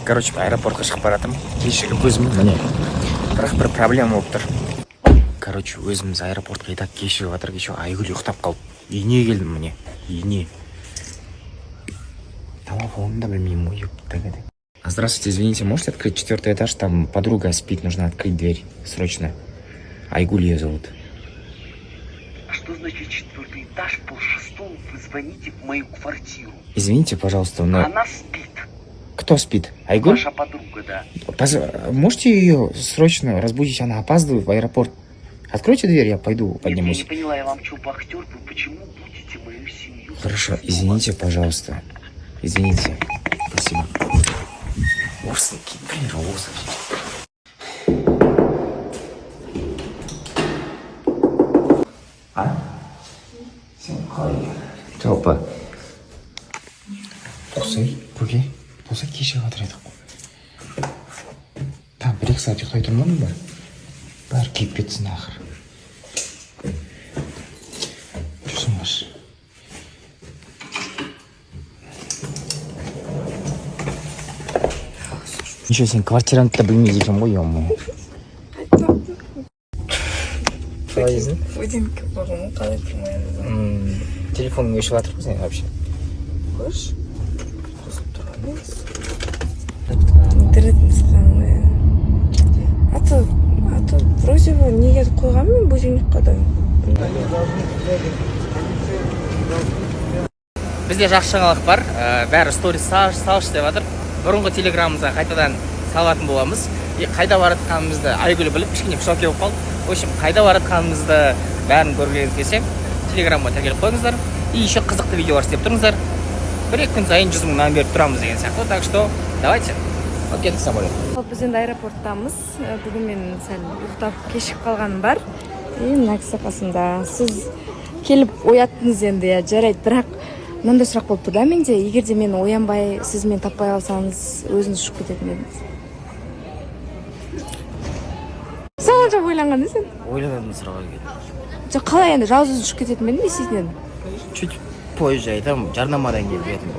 Короче, аэропортқа шығып баратырмын. Кешігіп өзім міне. Бірақ бір проблема болып тұр. Короче, өзіміз аэропортқа итак кешігіп жатыр. Кеше Айгүл ұйықтап қалып. Үйіне келдім міне. Үйіне. Телефонын да білмеймін, ұйықтап. Здравствуйте, извините, можете открыть 4-й этаж? Там подруга спит, нужно открыть дверь. Срочно. Айгуль ее зовут. А что значит 4-й этаж, 5:30? Вы звоните в мою квартиру. Извините, пожалуйста, но... Она спит. Кто спит? Айгуль? Ваша подруга, да. Можете ее срочно разбудить? Она опаздывает в аэропорт. Откройте дверь, я пойду поднимусь. Нет, я не поняла, я вам что, вахтер? Вы почему будете мою семью? Хорошо, извините, пожалуйста. Извините. Спасибо. Осыки, блин, А? жалпы тоқсай бүге тоқсай кеше жатыр едік қой. Там 1-2 сағат ұйықтай тұрмадың ба? Бәрі күйіп кетсін ақыр. Жүрсіңдерші. Ничего, сен квартирантты білмейді екен ғой, ема. Будинка бағымы қалай тұрмайды. Телефоныңды өшіп жатыр ғой сен вообще. Қош? Қосып тұрған емес. Интернет нұсқаны. А то вроде бы неге қойған мен будильник қадай. Бізде жақсы жаңалық бар. Бәрі сторис салшы деп жатыр. Бұрынғы телеграмымызға қайтадан салатын боламыз. Қайда баратқанымызды Айгүл біліп, кішкене шоке болып қалды. В общем, қайда баратқанымызды бәрін көргіңіз келсе, телеграмға тіркеліп қойыңыздар. И еще қызықты видеолар істеп тұрыңыздар. 1-2 күн сайын 100 мыңнан беріп тұрамыз деген сияқты. Так что, давайте. Кеттік самолет. Біз енді аэропорттамыз. Бүгін мен сәл ұйықтап кешігіп қалғаным бар. Мына кісі қасымда. Сіз келіп ояттыңыз енді, жарайды, бірақ мынандай сұрақ болып тұр да менде. Егер де мен оянбай, сіз мен таппай алсаңыз, өзіңіз ұшып кететін едіңіз. Сонша ойланған сен? Ойланатын сұрауға келді. Жоқ, қалай енді жалғыз ұшып кететін бе, не істейтін едің? Чуть позже айтамын, жарнамадан келіп едім.